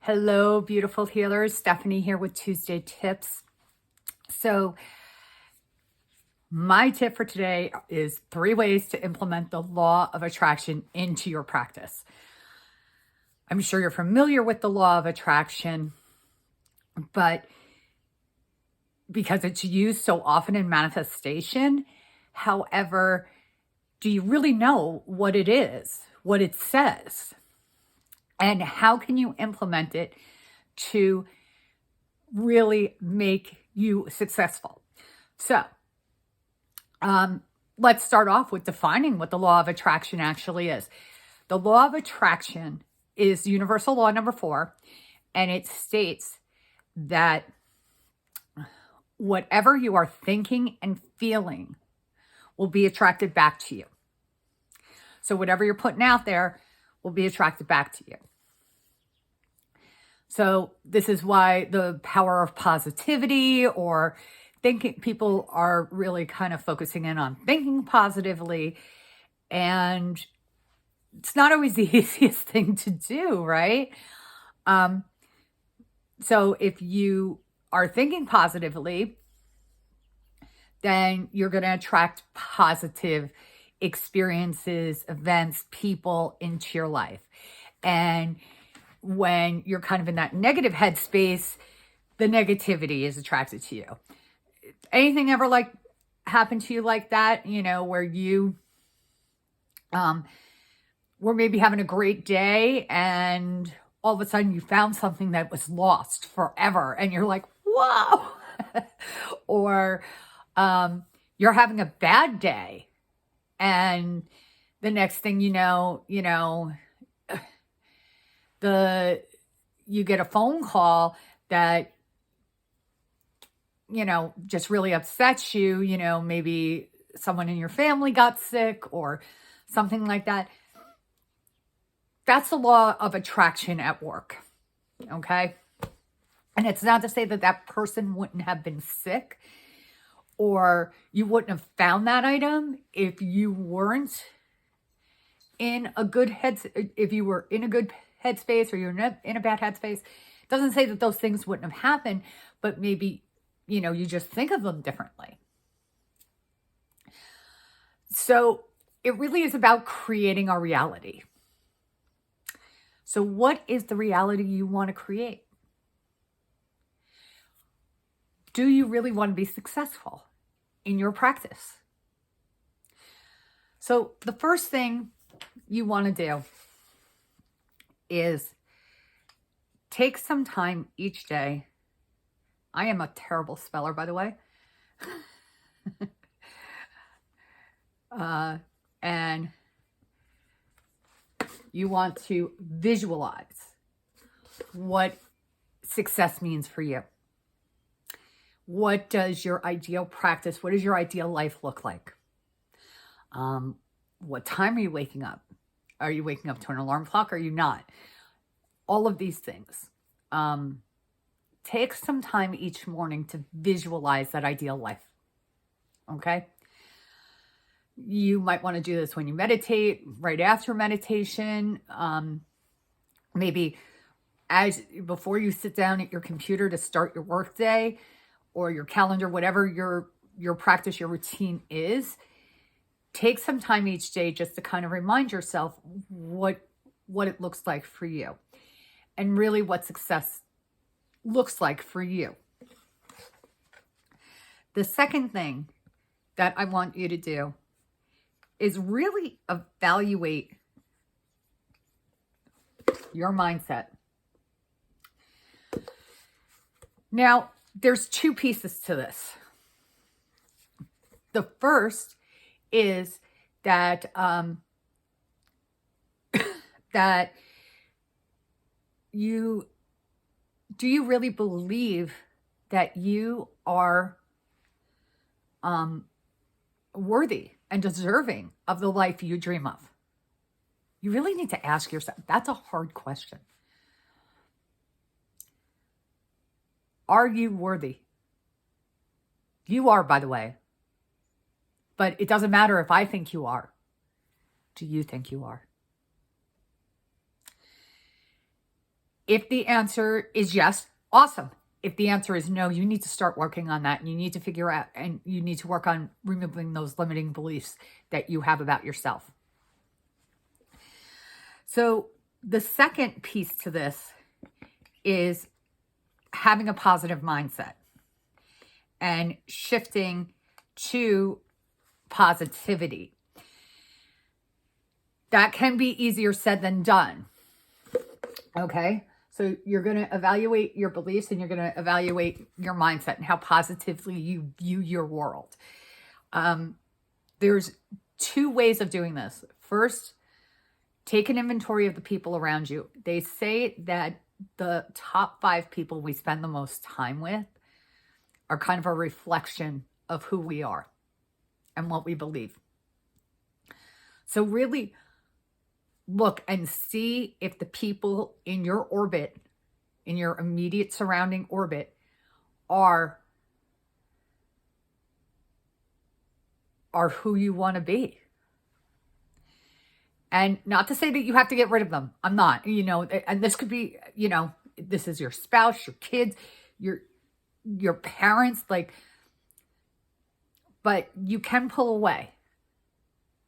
Hello, beautiful healers. Stephanie here with Tuesday Tips. So, my tip for today is 3 ways to implement the law of attraction into your practice. I'm sure you're familiar with the law of attraction, but because it's used so often in manifestation, however, do you really know what it is, what it says, and how can you implement it to really make you successful? So, let's start off with defining what the law of attraction actually is. The law of attraction is universal law number 4, and it states that whatever you are thinking and feeling will be attracted back to you. So whatever you're putting out there will be attracted back to you. So this is why the power of positivity, or thinking, people are really kind of focusing in on thinking positively, and it's not always the easiest thing to do, right? So if you are thinking positively, then you're going to attract positive experiences, events, people into your life. And when you're kind of in that negative headspace, the negativity is attracted to you. Anything ever like happened to you like that, where you were maybe having a great day and all of a sudden you found something that was lost forever and you're like, whoa. Or you're having a bad day and the next thing you know, you get a phone call that, just really upsets you, maybe someone in your family got sick or something like that. That's the law of attraction at work, okay? And it's not to say that that person wouldn't have been sick or you wouldn't have found that item if you weren't in a good if you were in a good headspace or you're in a bad headspace. It doesn't say that those things wouldn't have happened, but maybe, you just think of them differently. So it really is about creating our reality. So what is the reality you want to create? Do you really want to be successful in your practice? So the first thing you want to do is take some time each day. I am a terrible speller, by the way. And you want to visualize what success means for you. What does your ideal practice, what does your ideal life look like? What time are you waking up? Are you waking up to an alarm clock? Or are you not? All of these things. Take some time each morning to visualize that ideal life. Okay? You might want to do this when you meditate, right after meditation, maybe before you sit down at your computer to start your workday or your calendar, whatever your practice, your routine is. Take some time each day just to kind of remind yourself what it looks like for you and really what success looks like for you. The second thing that I want you to do is really evaluate your mindset. Now, there's 2 pieces to this. The first is that that do you really believe that you are worthy and deserving of the life you dream of? You really need to ask yourself. That's a hard question. Are you worthy? You are, by the way. But it doesn't matter if I think you are. Do you think you are? If the answer is yes, awesome. If the answer is no, you need to start working on that. And you need to figure out, and you need to work on removing those limiting beliefs that you have about yourself. So the second piece to this is having a positive mindset and shifting to positivity. That can be easier said than done. Okay? So you're going to evaluate your beliefs and you're going to evaluate your mindset and how positively you view your world. There's two ways of doing this. First, take an inventory of the people around you. They say that the top 5 people we spend the most time with are kind of a reflection of who we are and what we believe. So really look and see if the people in your orbit, in your immediate surrounding orbit, are who you want to be. And not to say that you have to get rid of them. I'm not, and this could be, this is your spouse, your kids, your parents, but you can pull away.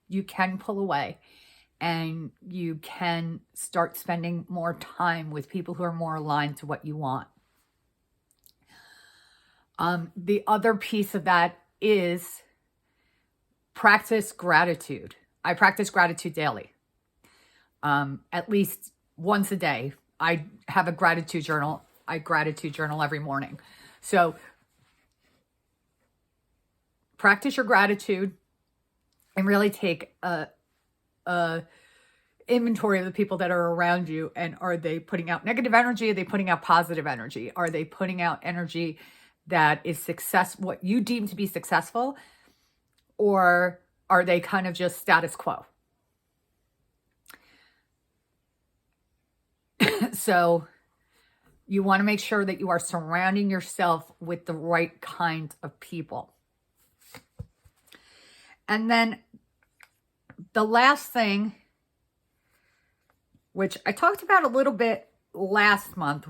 You can pull away and you can start spending more time with people who are more aligned to what you want. The other piece of that is practice gratitude. I practice gratitude daily. At least once a day. I have a gratitude journal. I gratitude journal every morning. So practice your gratitude and really take a inventory of the people that are around you. And are they putting out negative energy? Are they putting out positive energy? Are they putting out energy that is what you deem to be successful? Or are they kind of just status quo? So you want to make sure that you are surrounding yourself with the right kind of people. And then the last thing, which I talked about a little bit last month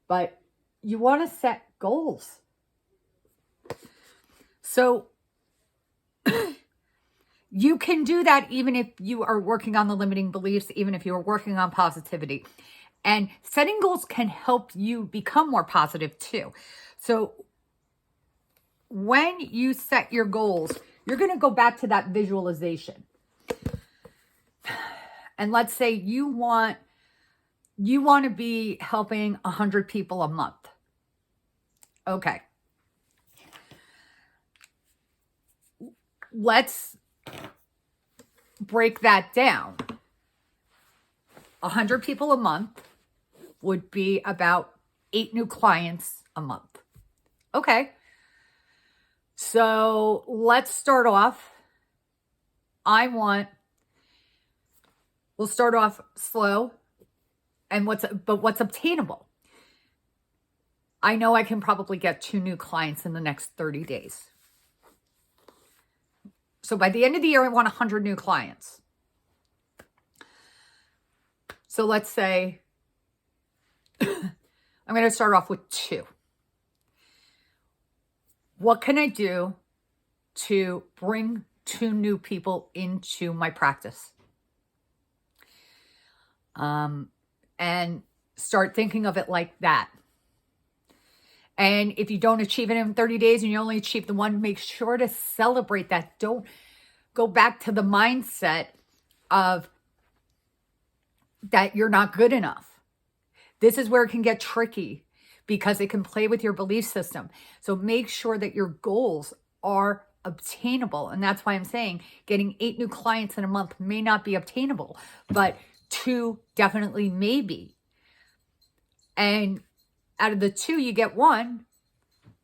but you want to set goals. So you can do that even if you are working on the limiting beliefs, even if you are working on positivity. And setting goals can help you become more positive too. So when you set your goals, you're going to go back to that visualization. And let's say you want to be helping 100 people a month. Okay. Let's break that down. 100 people a month would be about 8 new clients a month. Okay. So let's start off. We'll start off slow and what's obtainable. I know I can probably get 2 new clients in the next 30 days. So by the end of the year, I want 100 new clients. So let's say I'm going to start off with 2. What can I do to bring 2 new people into my practice? And start thinking of it like that. And if you don't achieve it in 30 days and you only achieve the 1, make sure to celebrate that. Don't go back to the mindset of that you're not good enough. This is where it can get tricky because it can play with your belief system. So make sure that your goals are obtainable. And that's why I'm saying getting 8 new clients in a month may not be obtainable, but 2 definitely may be. And out of the 2, you get 1.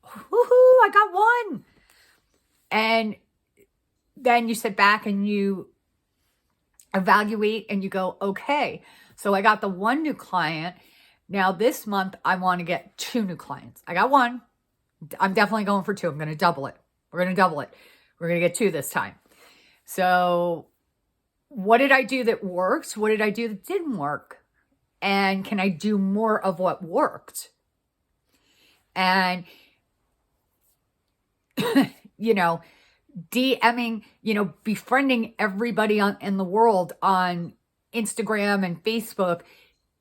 Woohoo, I got 1. And then you sit back and you evaluate and you go, okay, so I got the 1 new client. Now this month, I want to get 2 new clients. I got 1. I'm definitely going for 2. I'm going to double it. We're going to double it. We're going to get 2 this time. So what did I do that worked? What did I do that didn't work? And can I do more of what worked? And, you know, DMing, befriending everybody in the world on Instagram and Facebook,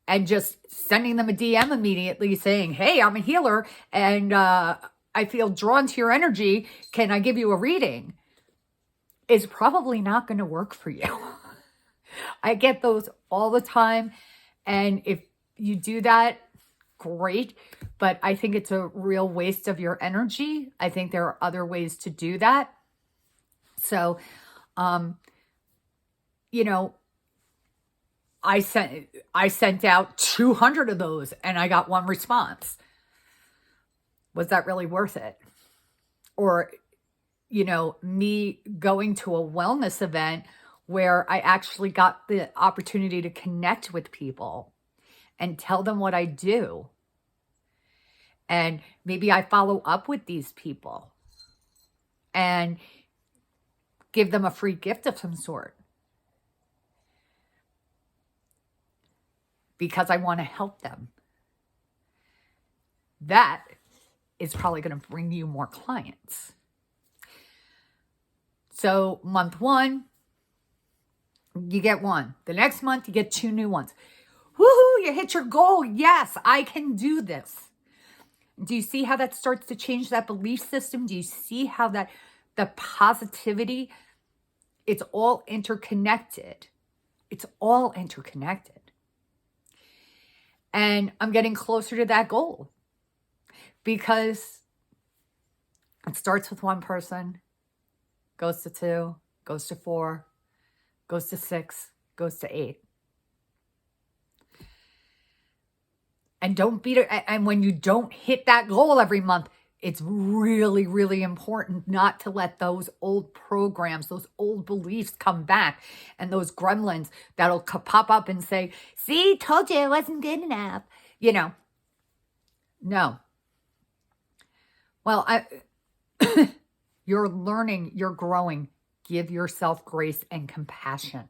and just sending them a DM immediately saying, hey, I'm a healer and I feel drawn to your energy. Can I give you a reading? Is probably not going to work for you. I get those all the time. And if you do that, great. But I think it's a real waste of your energy. I think there are other ways to do that. So, I sent out 200 of those and I got one response. Was that really worth it? Or, me going to a wellness event where I actually got the opportunity to connect with people and tell them what I do. And maybe I follow up with these people and give them a free gift of some sort, because I want to help them. That is probably going to bring you more clients. So month 1, you get 1. The next month, you get 2 new ones. Woohoo, you hit your goal. Yes, I can do this. Do you see how that starts to change that belief system? Do you see how the positivity, it's all interconnected. It's all interconnected. And I'm getting closer to that goal because it starts with 1 person, goes to 2, goes to 4, goes to 6, goes to 8. And don't beat it. And when you don't hit that goal every month, it's really, really important not to let those old programs, those old beliefs come back, and those gremlins that'll pop up and say, see, told you it wasn't good enough. No. Well, you're learning, you're growing. Give yourself grace and compassion.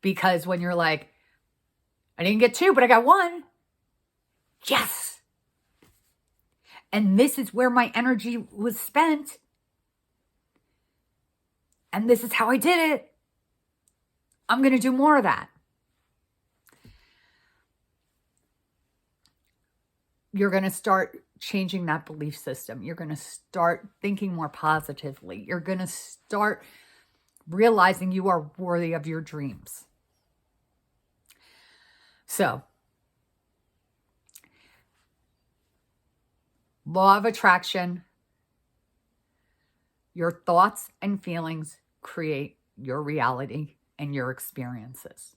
Because when you're like, I didn't get 2, but I got 1. Yes. And this is where my energy was spent. And this is how I did it. I'm going to do more of that. You're going to start changing that belief system. You're going to start thinking more positively. You're going to start realizing you are worthy of your dreams. So, law of attraction, your thoughts and feelings create your reality and your experiences.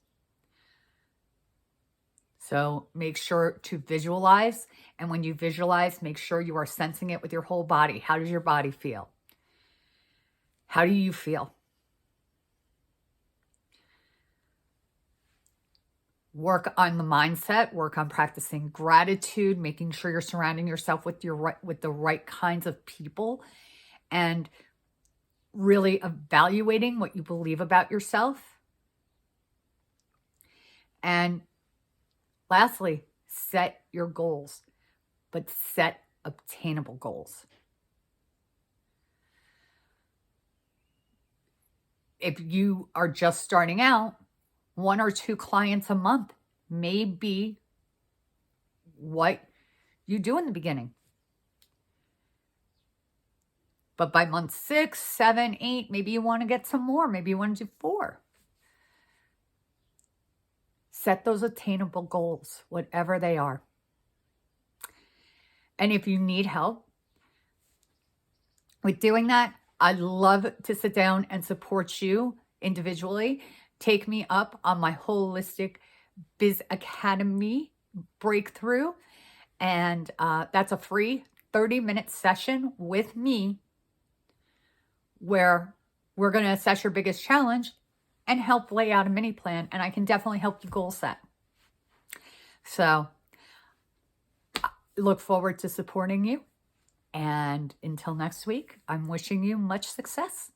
So make sure to visualize. And when you visualize, make sure you are sensing it with your whole body. How does your body feel? How do you feel? Work on the mindset, work on practicing gratitude, making sure you're surrounding yourself with the right kinds of people, and really evaluating what you believe about yourself. And lastly, set your goals, but set obtainable goals. If you are just starting out, 1 or 2 clients a month may be what you do in the beginning. But by month 6, 7, 8, maybe you want to get some more. Maybe you want to do 4. Set those attainable goals, whatever they are. And if you need help with doing that, I'd love to sit down and support you individually. Take me up on my Holistic Biz Academy breakthrough. And that's a free 30-minute session with me where we're going to assess your biggest challenge and help lay out a mini plan. And I can definitely help you goal set. So I look forward to supporting you. And until next week, I'm wishing you much success.